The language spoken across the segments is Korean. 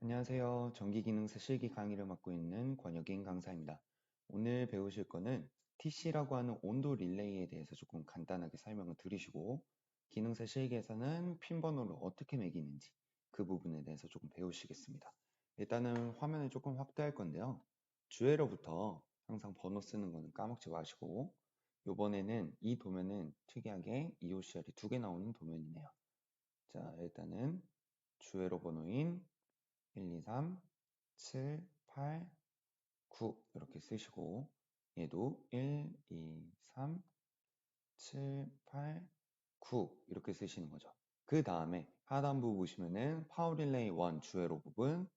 안녕하세요. 전기기능사 실기 강의를 맡고 있는 권혁인 강사입니다. 오늘 배우실 거는 TC라고 하는 온도 릴레이에 대해서 조금 간단하게 설명을 드리시고, 기능사 실기에서는 핀 번호를 어떻게 매기는지 그 부분에 대해서 조금 배우시겠습니다. 일단은 화면을 조금 확대할 건데요. 주회로부터 항상 번호 쓰는 거는 까먹지 마시고, 이번에는 이 도면은 특이하게 EOCR이 두 개 나오는 도면이네요. 자, 일단은 주회로 번호인 1, 2, 3, 7, 8, 9 이렇게 쓰시고, 얘도 1, 2, 3, 7, 8, 9 이렇게 쓰시는 거죠. 그 다음에 하단부 보시면은 파워 릴레이 1 주회로 부분,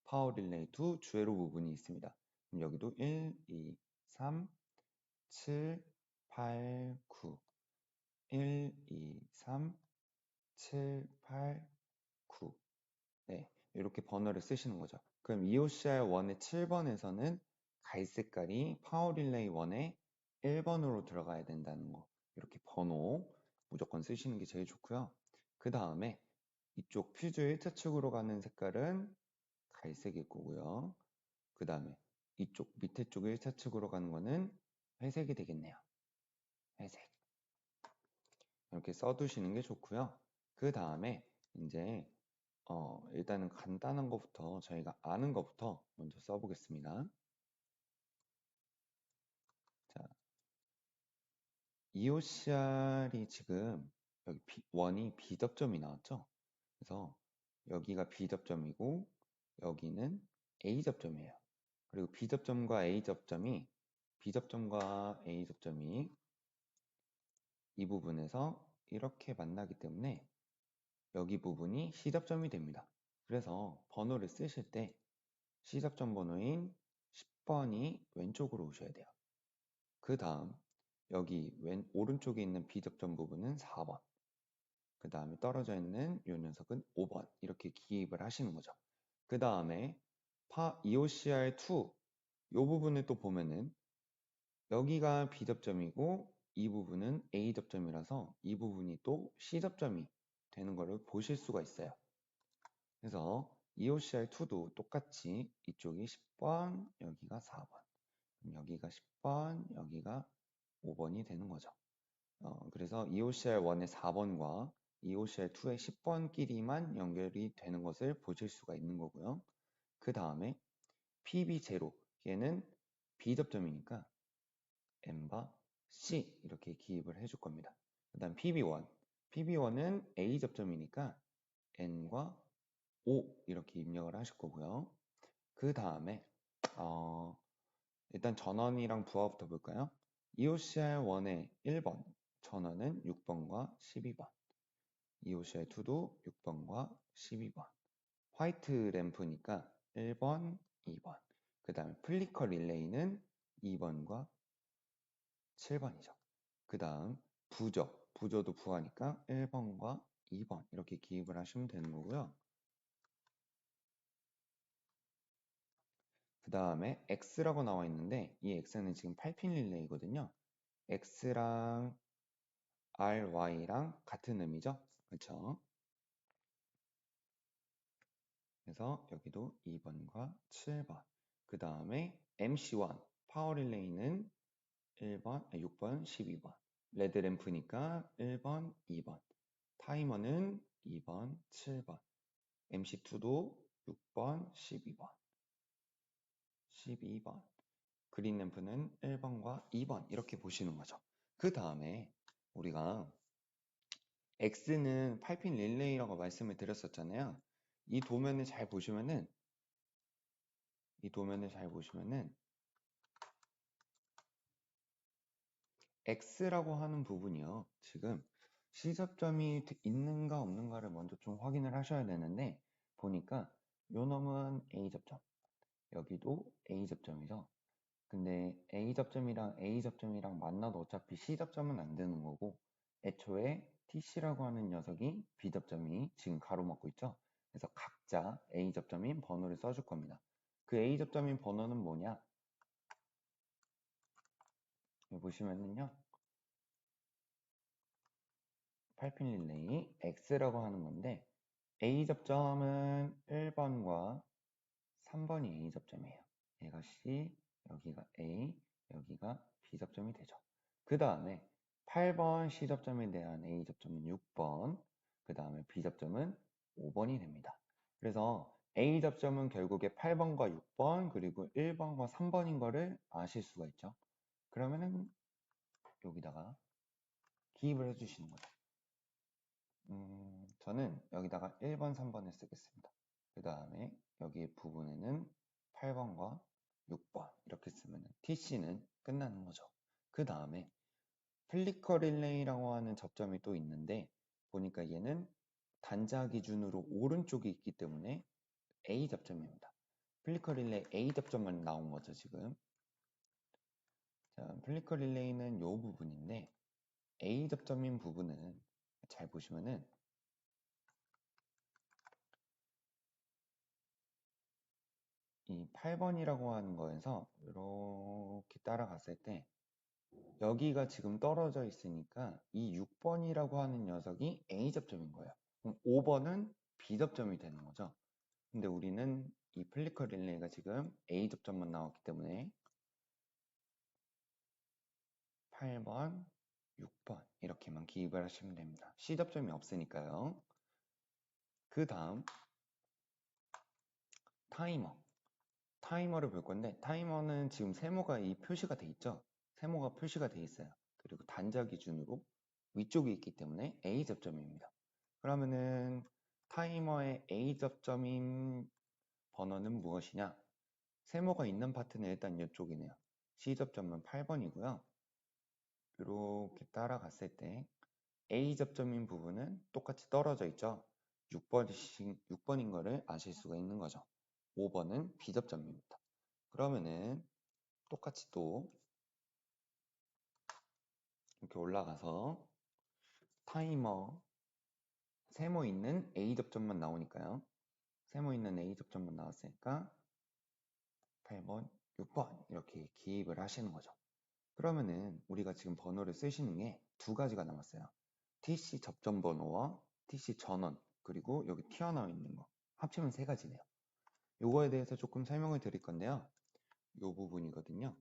파워 릴레이 2 주회로 부분이 있습니다. 그럼 여기도 1, 2, 3, 7, 8, 9 1, 2, 3, 7, 8, 9 네, 이렇게 번호를 쓰시는 거죠. 그럼 EOCR1의 7번에서는 갈색깔이 파워 릴레이 1의 1번으로 들어가야 된다는 거. 이렇게 번호 무조건 쓰시는 게 제일 좋고요. 그 다음에 이쪽 퓨즈 1차 측으로 가는 색깔은 갈색일 거고요. 그 다음에 이쪽 밑에 쪽 1차 측으로 가는 거는 회색이 되겠네요. 회색. 이렇게 써두시는 게 좋고요. 그 다음에 이제 일단은 간단한 것부터 저희가 아는 것부터 먼저 써보겠습니다. 자, EOCR이 지금 여기 원이 B접점이 나왔죠? 그래서 여기가 B접점이고 여기는 A접점이에요. 그리고 B접점과 A접점이 이 부분에서 이렇게 만나기 때문에 여기 부분이 C접점이 됩니다. 그래서 번호를 쓰실 때 C접점 번호인 10번이 왼쪽으로 오셔야 돼요. 그 다음 여기 오른쪽에 있는 B접점 부분은 4번, 그 다음에 떨어져 있는 이 녀석은 5번 이렇게 기입을 하시는 거죠. 그 다음에 EOCR2 이 부분을 또 보면은 여기가 B접점이고 이 부분은 A접점이라서 이 부분이 또 C접점이 되는 것을 보실 수가 있어요. 그래서 EOCR2도 똑같이 이쪽이 10번, 여기가 4번, 여기가 10번, 여기가 5번이 되는 거죠. 그래서 EOCR1의 4번과 EOCR2의 10번끼리만 연결이 되는 것을 보실 수가 있는 거고요. 그 다음에 PB0, 얘는 B접점이니까 N바 C 이렇게 기입을 해줄 겁니다. 그 다음 PB1은 A접점이니까 N과 O 이렇게 입력을 하실 거고요. 그 다음에 일단 전원이랑 부하부터 볼까요? EOCR1의 1번 전원은 6번과 12번, EOCR2도 6번과 12번, 화이트 램프니까 1번, 2번, 그 다음에 플리커 릴레이는 2번과 7번이죠. 그 다음 부조도 부하니까 1번과 2번 이렇게 기입을 하시면 되는 거고요. 그 다음에 X라고 나와 있는데 이 X는 지금 8핀 릴레이거든요. X랑 RY랑 같은 의미죠. 그렇죠? 그래서 여기도 2번과 7번. 그 다음에 MC1 파워 릴레이는 6번, 12번. 레드 램프니까 1번, 2번. 타이머는 2번, 7번. MC2도 6번, 12번. 12번. 그린 램프는 1번과 2번 이렇게 보시는 거죠. 그 다음에 우리가 X는 8핀 릴레이라고 말씀을 드렸었잖아요. 이 도면을 잘 보시면은 X라고 하는 부분이요. 지금 C접점이 있는가 없는가를 먼저 좀 확인을 하셔야 되는데 보니까 요 놈은 A접점, 여기도 A접점이죠. 근데 A접점이랑 A접점이랑 만나도 어차피 C접점은 안 되는 거고 애초에 TC라고 하는 녀석이 B접점이 지금 가로막고 있죠. 그래서 각자 A접점인 번호를 써줄 겁니다. 그 A접점인 번호는 뭐냐? 여기 보시면은요. 8핀 릴레이 X라고 하는 건데 A접점은 1번과 3번이 A 접점이에요. 얘가 C, 여기가 A, 여기가 B 접점이 되죠. 그 다음에 8번 C 점점에 대한 A 점점은 6번, 그 다음에 B 점점은 5번이 됩니다. 그래서 A 점점은 결국에 8번과 6번, 그리고 1번과 3번인 거를 아실 수가 있죠. 그러면은 여기다가 기입을 해주시는 거죠. 저는 여기다가 1번, 3번을 쓰겠습니다. 그 다음에 여기 부분에는 8번과 6번 이렇게 쓰면 TC는 끝나는 거죠. 그 다음에 플리커 릴레이라고 하는 접점이 또 있는데 보니까 얘는 단자 기준으로 오른쪽에 있기 때문에 A 접점입니다. 플리커 릴레이 A 접점만 나온 거죠, 지금. 자, 플리커 릴레이는 이 부분인데 A 접점인 부분은 잘 보시면은 이 8번이라고 하는 거에서 이렇게 따라갔을 때 여기가 지금 떨어져 있으니까 이 6번이라고 하는 녀석이 A 접점인 거예요. 그럼 5번은 B 접점이 되는 거죠. 근데 우리는 이 플리커 릴레이가 지금 A 접점만 나왔기 때문에 8번, 6번 이렇게만 기입을 하시면 됩니다. C 접점이 없으니까요. 그 다음 타이머를 볼 건데 타이머는 지금 세모가 이 표시가 돼 있죠. 세모가 표시가 돼 있어요. 그리고 단자 기준으로 위쪽에 있기 때문에 A 접점입니다. 그러면은 타이머의 A 접점인 번호는 무엇이냐? 세모가 있는 파트는 일단 이쪽이네요. C 접점은 8번이고요. 이렇게 따라갔을 때 A 접점인 부분은 똑같이 떨어져 있죠. 6번인 거를 아실 수가 있는 거죠. 5번은 B 접점입니다. 그러면은 똑같이 또 이렇게 올라가서 타이머 세모 있는 A 접점만 나오니까요. 세모 있는 A 접점만 나왔으니까 8번, 6번 이렇게 기입을 하시는 거죠. 그러면은 우리가 지금 번호를 쓰시는 게 두 가지가 남았어요. TC 접점 번호와 TC 전원 그리고 여기 튀어나와 있는 거 합치면 세 가지네요. 요거에 대해서 조금 설명을 드릴 건데요. 요 부분이거든요.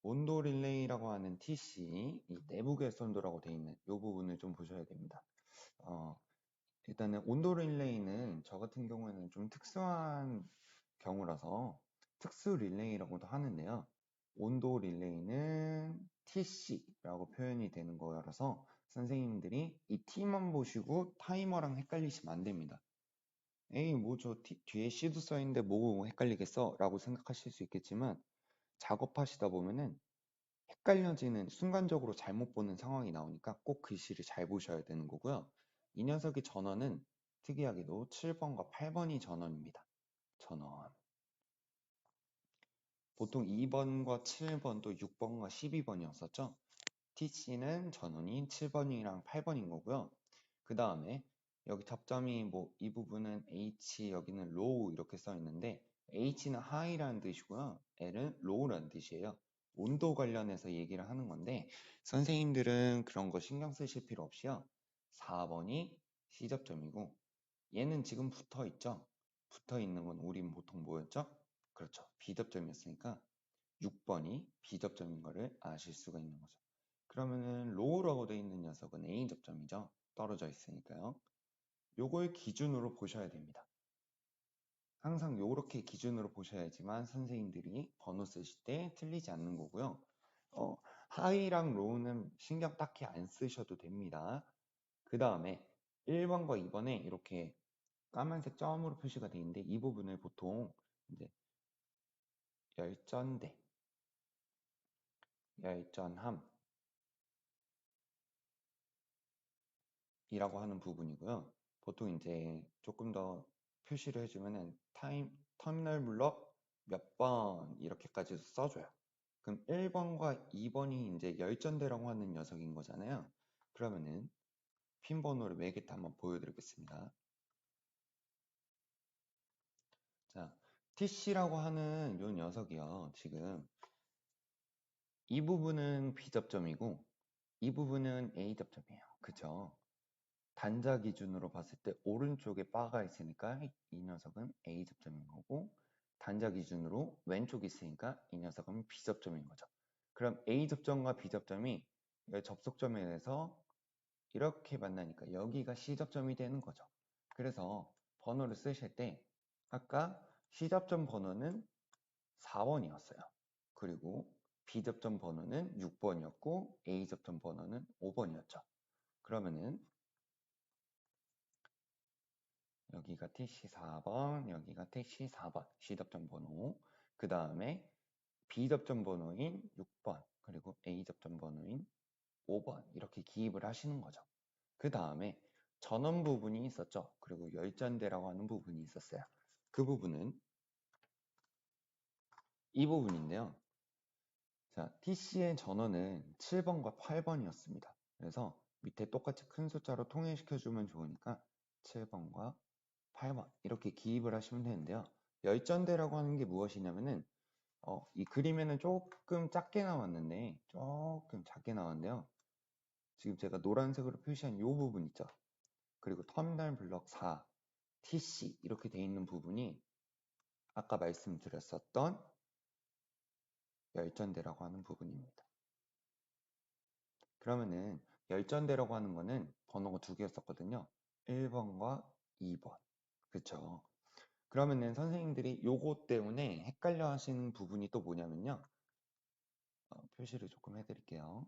온도 릴레이라고 하는 TC, 이 내부 개선도라고 되어 있는 요 부분을 좀 보셔야 됩니다. 일단은 온도 릴레이는 저 같은 경우에는 좀 특수한 경우라서 특수 릴레이라고도 하는데요. 온도 릴레이는 TC라고 표현이 되는 거라서 선생님들이 이 T만 보시고 타이머랑 헷갈리시면 안 됩니다. 에이, 뭐 저 뒤에 C도 써있는데 뭐 헷갈리겠어? 라고 생각하실 수 있겠지만 작업하시다 보면은 헷갈려지는 순간적으로 잘못 보는 상황이 나오니까 꼭 글씨를 잘 보셔야 되는 거고요. 이 녀석의 전원은 특이하게도 7번과 8번이 전원입니다. 전원. 보통 2번과 7번 또 6번과 12번이었었죠. TC는 전원이 7번이랑 8번인 거고요. 그 다음에 여기 접점이 뭐 이 부분은 H 여기는 low 이렇게 써 있는데 H는 high라는 뜻이고요. L은 low라는 뜻이에요. 온도 관련해서 얘기를 하는 건데 선생님들은 그런 거 신경 쓰실 필요 없이요. 4번이 C 접점이고 얘는 지금 붙어 있죠. 붙어 있는 건 우린 보통 뭐였죠? 그렇죠. B 접점이었으니까 6번이 B 접점인 거를 아실 수가 있는 거죠. 그러면은 로우라고 되어 있는 녀석은 A 접점이죠. 떨어져 있으니까요. 요걸 기준으로 보셔야 됩니다. 항상 요렇게 기준으로 보셔야지만 선생님들이 번호 쓰실 때 틀리지 않는 거고요. 하이랑 로우는 신경 딱히 안 쓰셔도 됩니다. 그 다음에 1번과 2번에 이렇게 까만색 점으로 표시가 되어 있는데 이 부분을 보통 이제 열전대, 열전함 이라고 하는 부분이고요. 보통 이제 조금 더 표시를 해주면은 터미널 블럭 몇 번 이렇게까지 써줘요. 그럼 1번과 2번이 이제 열전대라고 하는 녀석인 거잖아요. 그러면은 핀 번호를 매개타 한번 보여드리겠습니다. 자, TC라고 하는 요 녀석이요. 지금 이 부분은 B 접점이고 이 부분은 A 접점이에요. 그쵸? 단자 기준으로 봤을 때 오른쪽에 바가 있으니까 이 녀석은 A 접점인 거고, 단자 기준으로 왼쪽에 있으니까 이 녀석은 B 접점인 거죠. 그럼 A 접점과 B 접점이 접속점에 대해서 이렇게 만나니까 여기가 C 접점이 되는 거죠. 그래서 번호를 쓰실 때 아까 C 접점 번호는 4번이었어요. 그리고 B 접점 번호는 6번이었고 A 접점 번호는 5번이었죠. 그러면은 여기가 TC 4번, 여기가 TC 4번, C 접점 번호. 그 다음에 B 접점 번호인 6번, 그리고 A 접점 번호인 5번 이렇게 기입을 하시는 거죠. 그 다음에 전원 부분이 있었죠. 그리고 열전대라고 하는 부분이 있었어요. 그 부분은 이 부분인데요. 자, TC의 전원은 7번과 8번이었습니다. 그래서 밑에 똑같이 큰 숫자로 통일시켜주면 좋으니까 7번과 8번 이렇게 기입을 하시면 되는데요. 열전대라고 하는 게 무엇이냐면은 이 그림에는 조금 작게 나왔는데 조금 작게 나왔는데요. 지금 제가 노란색으로 표시한 이 부분 있죠. 그리고 터미널 블럭 4, TC 이렇게 돼 있는 부분이 아까 말씀드렸었던 열전대라고 하는 부분입니다. 그러면은 열전대라고 하는 거는 번호가 두 개였었거든요. 1번과 2번. 그쵸? 그러면은 선생님들이 요거 때문에 헷갈려 하시는 부분이 또 뭐냐면요. 표시를 조금 해드릴게요.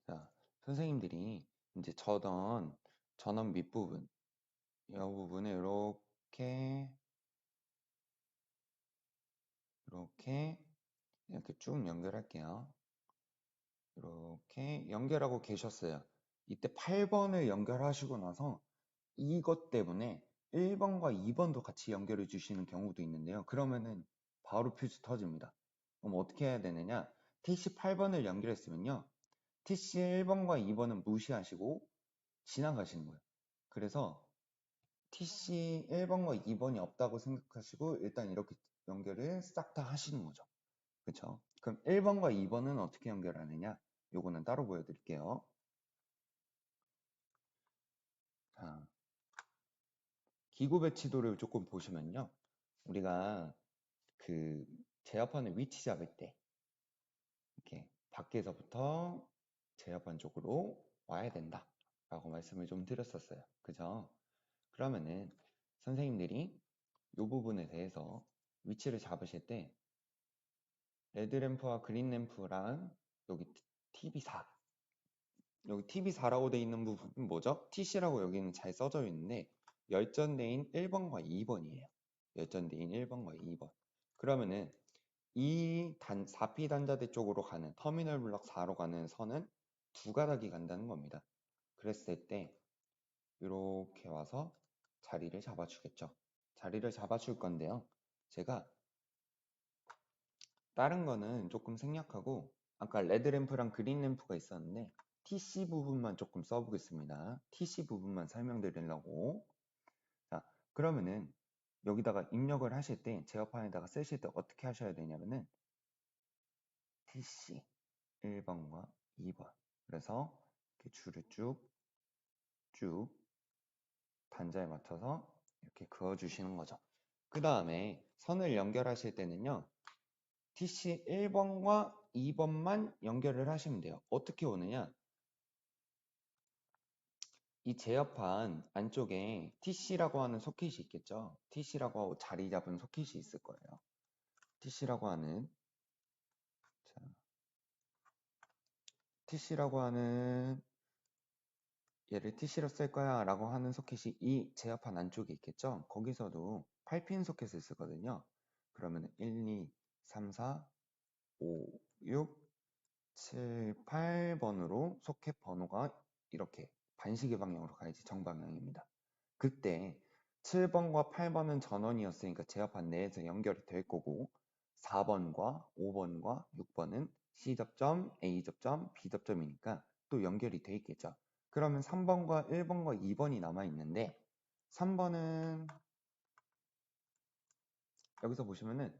자, 선생님들이 이제 전원 밑부분, 이 부분을 이렇게 쭉 연결할게요. 이렇게 연결하고 계셨어요. 이때 8번을 연결하시고 나서 이것 때문에 1번과 2번도 같이 연결해 주시는 경우도 있는데요. 그러면은 바로 퓨즈 터집니다. 그럼 어떻게 해야 되느냐? TC 8번을 연결했으면요. TC 1번과 2번은 무시하시고 지나가시는 거예요. 그래서 TC 1번과 2번이 없다고 생각하시고 일단 이렇게 연결을 싹 다 하시는 거죠. 그쵸? 그럼 1번과 2번은 어떻게 연결하느냐? 요거는 따로 보여드릴게요. 자, 기구 배치도를 조금 보시면요. 우리가 그 제어판의 위치 잡을 때 이렇게 밖에서부터 제어판 쪽으로 와야 된다 라고 말씀을 좀 드렸었어요. 그죠? 그러면은 선생님들이 이 부분에 대해서 위치를 잡으실 때 레드램프와 그린램프랑 여기 TV4 여기 TV4라고 돼 있는 부분은 뭐죠? TC라고 여기는 잘 써져 있는데 열전대인 1번과 2번이에요. 열전대인 1번과 2번. 그러면은 이 4P 단자대 쪽으로 가는 터미널 블럭 4로 가는 선은 두 가닥이 간다는 겁니다. 그랬을 때 이렇게 와서 자리를 잡아주겠죠. 자리를 잡아줄 건데요. 제가 다른 거는 조금 생략하고 아까 레드램프랑 그린램프가 있었는데 TC 부분만 조금 써보겠습니다. TC 부분만 설명드리려고. 자, 그러면은 여기다가 입력을 하실 때 제어판에다가 쓰실 때 어떻게 하셔야 되냐면은 TC 1번과 2번 그래서 이렇게 줄을 쭉 단자에 맞춰서 이렇게 그어주시는 거죠. 그 다음에 선을 연결하실 때는요. TC 1번과 2번만 연결을 하시면 돼요. 어떻게 오느냐? 이 제어판 안쪽에 TC라고 하는 소켓이 있겠죠. TC라고 자리 잡은 소켓이 있을 거예요. TC라고 하는 자, TC라고 하는 얘를 TC로 쓸 거야 라고 하는 소켓이 이 제어판 안쪽에 있겠죠. 거기서도 8핀 소켓을 쓰거든요. 그러면 1, 2, 3, 4, 5, 6, 7, 8번으로 소켓 번호가 이렇게 반시계 방향으로 가야지 정방향입니다. 그때 7번과 8번은 전원이었으니까 제어판 내에서 연결이 될 거고 4번과 5번과 6번은 C 접점, A 접점, B 접점이니까 또 연결이 돼 있겠죠. 그러면 3번과 1번과 2번이 남아 있는데 3번은 여기서 보시면은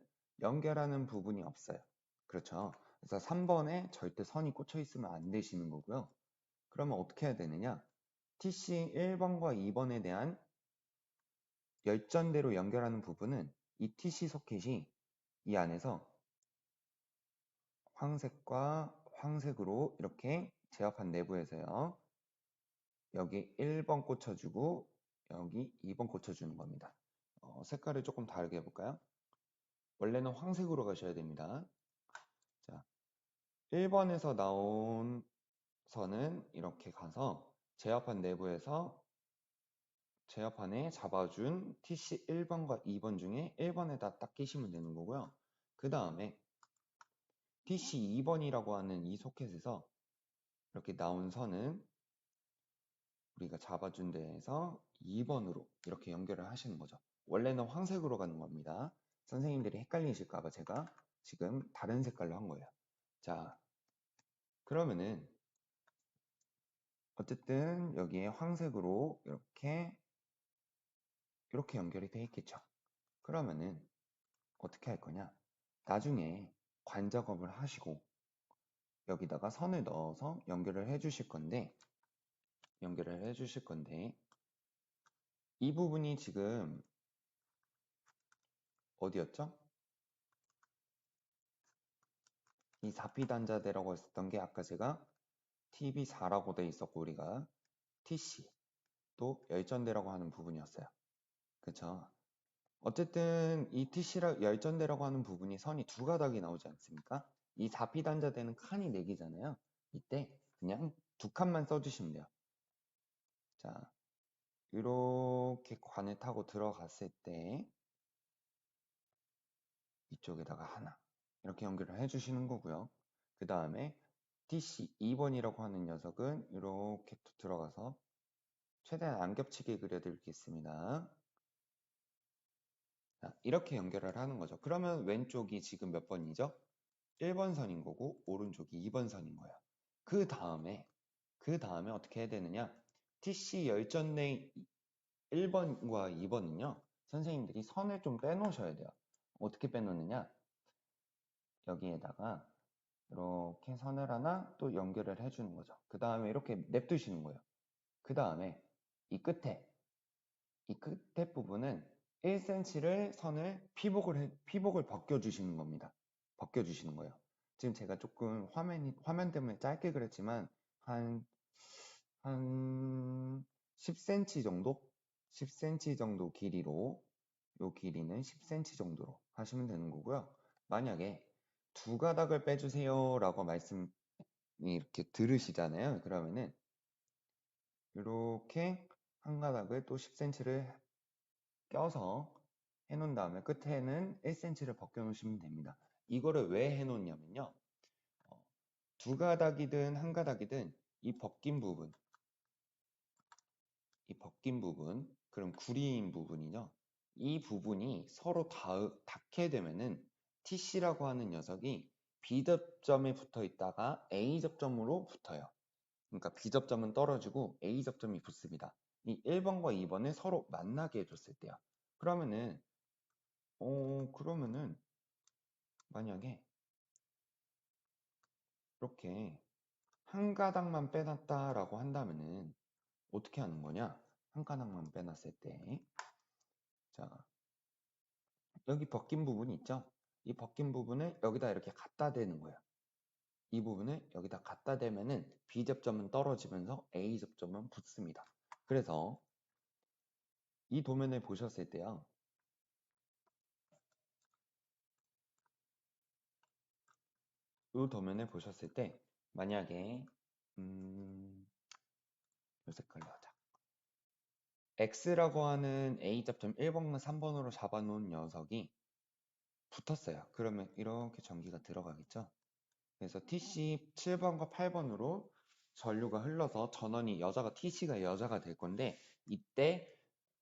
연결하는 부분이 없어요. 그렇죠. 그래서 3번에 절대 선이 꽂혀 있으면 안 되시는 거고요. 그러면 어떻게 해야 되느냐? TC 1번과 2번에 대한 열전대로 연결하는 부분은 이 TC 소켓이 이 안에서 황색과 황색으로 이렇게 제압한 내부에서요. 여기 1번 꽂혀주고 여기 2번 꽂혀주는 겁니다. 색깔을 조금 다르게 해볼까요? 원래는 황색으로 가셔야 됩니다. 자, 1번에서 나온 선은 이렇게 가서 제압판 내부에서 제압판에 잡아준 TC 1번과 2번 중에 1번에다 딱 끼시면 되는 거고요. 그 다음에 TC 2번이라고 하는 이 소켓에서 이렇게 나온 선은 우리가 잡아준 데에서 2번으로 이렇게 연결을 하시는 거죠. 원래는 황색으로 가는 겁니다. 선생님들이 헷갈리실까봐 제가 지금 다른 색깔로 한 거예요. 자, 그러면은 어쨌든 여기에 황색으로 이렇게 연결이 돼 있겠죠. 그러면은 어떻게 할 거냐? 나중에 관 작업을 하시고 여기다가 선을 넣어서 연결을 해 주실 건데 이 부분이 지금 어디였죠? 이 4P 단자대라고 했었던 게 아까 제가 TB4라고 돼 있었고 우리가 TC 또 열전대라고 하는 부분이었어요. 그쵸? 어쨌든 이 TC라 열전대라고 하는 부분이 선이 두 가닥이 나오지 않습니까? 이 4P 단자대는 칸이 4개잖아요. 이때 그냥 두 칸만 써주시면 돼요. 자, 이렇게 관을 타고 들어갔을 때 이쪽에다가 하나 이렇게 연결을 해주시는 거고요. 그 다음에 TC 2번이라고 하는 녀석은 이렇게 들어가서 최대한 안 겹치게 그려드리겠습니다. 자, 이렇게 연결을 하는 거죠. 그러면 왼쪽이 지금 몇 번이죠? 1번 선인 거고 오른쪽이 2번 선인 거예요. 그 다음에 어떻게 해야 되느냐? TC 열전대 1번과 2번은요. 선생님들이 선을 좀 빼놓으셔야 돼요. 어떻게 빼놓느냐? 여기에다가 이렇게 선을 하나 또 연결을 해주는 거죠. 그 다음에 이렇게 냅두시는 거예요. 그 다음에 이 끝에 부분은 1cm를 선을 피복을 벗겨주시는 겁니다. 벗겨주시는 거예요. 지금 제가 조금 화면 때문에 짧게 그랬지만 한 10cm 정도? 10cm 정도 길이로 요 길이는 10cm 정도로 하시면 되는 거고요. 만약에 두 가닥을 빼주세요 라고 말씀이 이렇게 들으시잖아요. 그러면은 이렇게 한 가닥을 또 10cm를 껴서 해놓은 다음에 끝에는 1cm를 벗겨 놓으시면 됩니다. 이거를 왜 해놓냐면요. 두 가닥이든 한 가닥이든 이 벗긴 부분, 그럼 구리인 부분이죠. 이 부분이 서로 닿게 되면은 TC라고 하는 녀석이 B 접점에 붙어 있다가 A 접점으로 붙어요. 그러니까 B 접점은 떨어지고 A 접점이 붙습니다. 이 1번과 2번을 서로 만나게 해줬을 때요. 그러면은 만약에 이렇게 한 가닥만 빼놨다라고 한다면은 어떻게 하는 거냐? 한 가닥만 빼놨을 때, 자, 여기 벗긴 부분이 있죠? 이 벗긴 부분을 여기다 이렇게 갖다 대는 거예요. 이 부분을 여기다 갖다 대면은 B 접점은 떨어지면서 A 접점은 붙습니다. 그래서 이 도면을 보셨을 때요. 이 도면을 보셨을 때 만약에 이 색깔로 하자. X라고 하는 A 접점 1번과 3번으로 잡아놓은 녀석이 붙었어요. 그러면 이렇게 전기가 들어가겠죠. 그래서 TC 7번과 8번으로 전류가 흘러서 전원이 TC가 여자가 될 건데 이때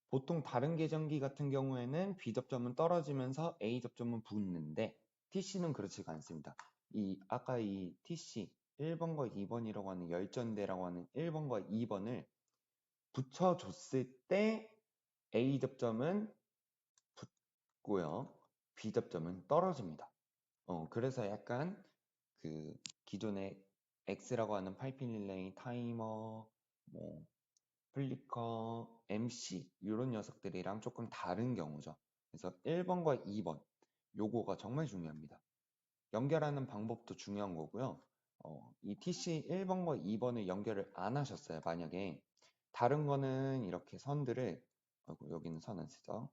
보통 다른 계전기 같은 경우에는 B 접점은 떨어지면서 A 접점은 붙는데 TC는 그렇지가 않습니다. 아까 이 TC 1번과 2번이라고 하는 열전대라고 하는 1번과 2번을 붙여줬을 때 A 접점은 붙고요. B 접점은 떨어집니다. 그래서 약간 그 기존의 X라고 하는 파이핑 릴레이, 타이머, 뭐 플리커, MC 이런 녀석들이랑 조금 다른 경우죠. 그래서 1번과 2번 요거가 정말 중요합니다. 연결하는 방법도 중요한 거고요. 이 TC 1번과 2번을 연결을 안 하셨어요. 만약에 다른 거는 이렇게 선들을 여기는 선 안 쓰죠.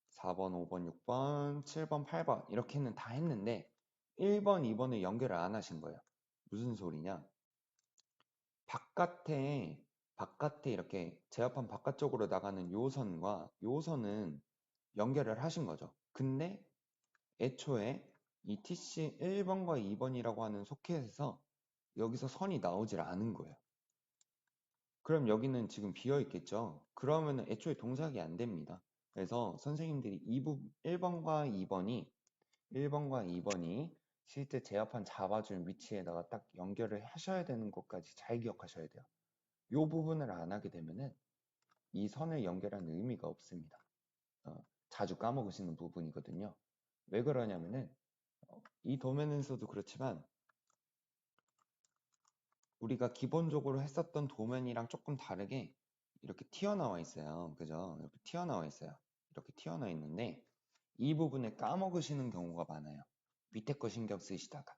4번, 5번, 6번, 7번, 8번 이렇게는 다 했는데 1번, 2번을 연결을 안 하신 거예요. 무슨 소리냐? 바깥에 이렇게 제압판 바깥쪽으로 나가는 요 선과 요 선은 연결을 하신 거죠. 근데 애초에 이 TC 1번과 2번이라고 하는 소켓에서 여기서 선이 나오질 않은 거예요. 그럼 여기는 지금 비어 있겠죠. 그러면 애초에 동작이 안 됩니다. 그래서 선생님들이 1번과 2번이 실제 제압판 잡아준 위치에다가 딱 연결을 하셔야 되는 것까지 잘 기억하셔야 돼요. 이 부분을 안 하게 되면은 이 선을 연결하는 의미가 없습니다. 자주 까먹으시는 부분이거든요. 왜 그러냐면은 이 도면에서도 그렇지만 우리가 기본적으로 했었던 도면이랑 조금 다르게 이렇게 튀어나와 있어요. 그죠? 이렇게 튀어나와 있어요. 이렇게 튀어나와 있는데 이 부분을 까먹으시는 경우가 많아요. 밑에 거 신경 쓰시다가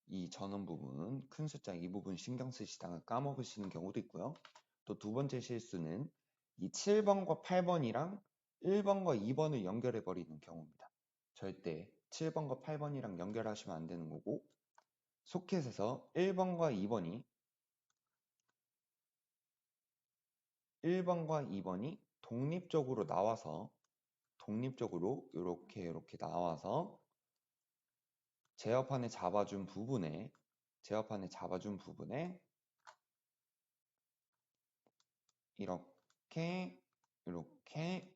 이 전원 부분, 큰 숫자 이 부분 신경 쓰시다가 까먹으시는 경우도 있고요. 또 두 번째 실수는 이 7번과 8번이랑 1번과 2번을 연결해 버리는 경우입니다. 절대 7번과 8번이랑 연결하시면 안 되는 거고 소켓에서 1번과 2번이 독립적으로 이렇게 나와서 제어판에 잡아준 부분에 이렇게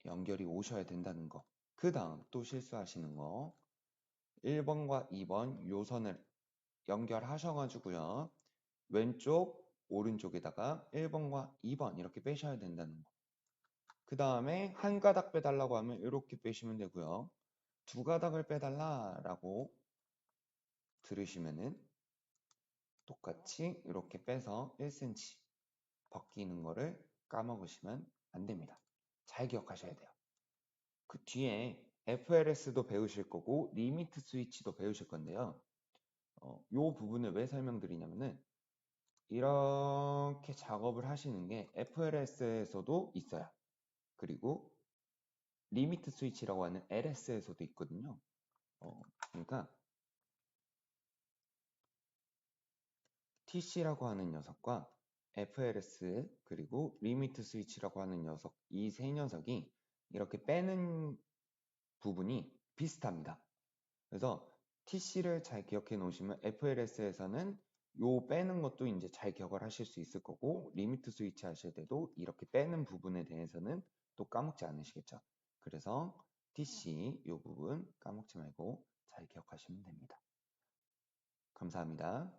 연결이 오셔야 된다는 거. 그 다음 또 실수하시는 거 1번과 2번 요선을 연결하셔가지고요. 왼쪽 오른쪽에다가 1번과 2번 이렇게 빼셔야 된다는 거. 그 다음에 한 가닥 빼달라고 하면 이렇게 빼시면 되고요. 두 가닥을 빼달라라고 들으시면은 똑같이 이렇게 빼서 1cm 벗기는 거를 까먹으시면 안 됩니다. 잘 기억하셔야 돼요. 그 뒤에 FLS도 배우실 거고 리미트 스위치도 배우실 건데요. 요 부분을 왜 설명드리냐면은 이렇게 작업을 하시는 게 FLS에서도 있어요. 그리고 리미트 스위치라고 하는 LS에서도 있거든요. 그러니까 TC라고 하는 녀석과 FLS 그리고 리미트 스위치라고 하는 녀석 이 세 녀석이 이렇게 빼는 부분이 비슷합니다. 그래서 TC를 잘 기억해 놓으시면 FLS에서는 요 빼는 것도 이제 잘 기억을 하실 수 있을 거고 리미트 스위치 하실 때도 이렇게 빼는 부분에 대해서는 또 까먹지 않으시겠죠. 그래서 TC 요 부분 까먹지 말고 잘 기억하시면 됩니다. 감사합니다.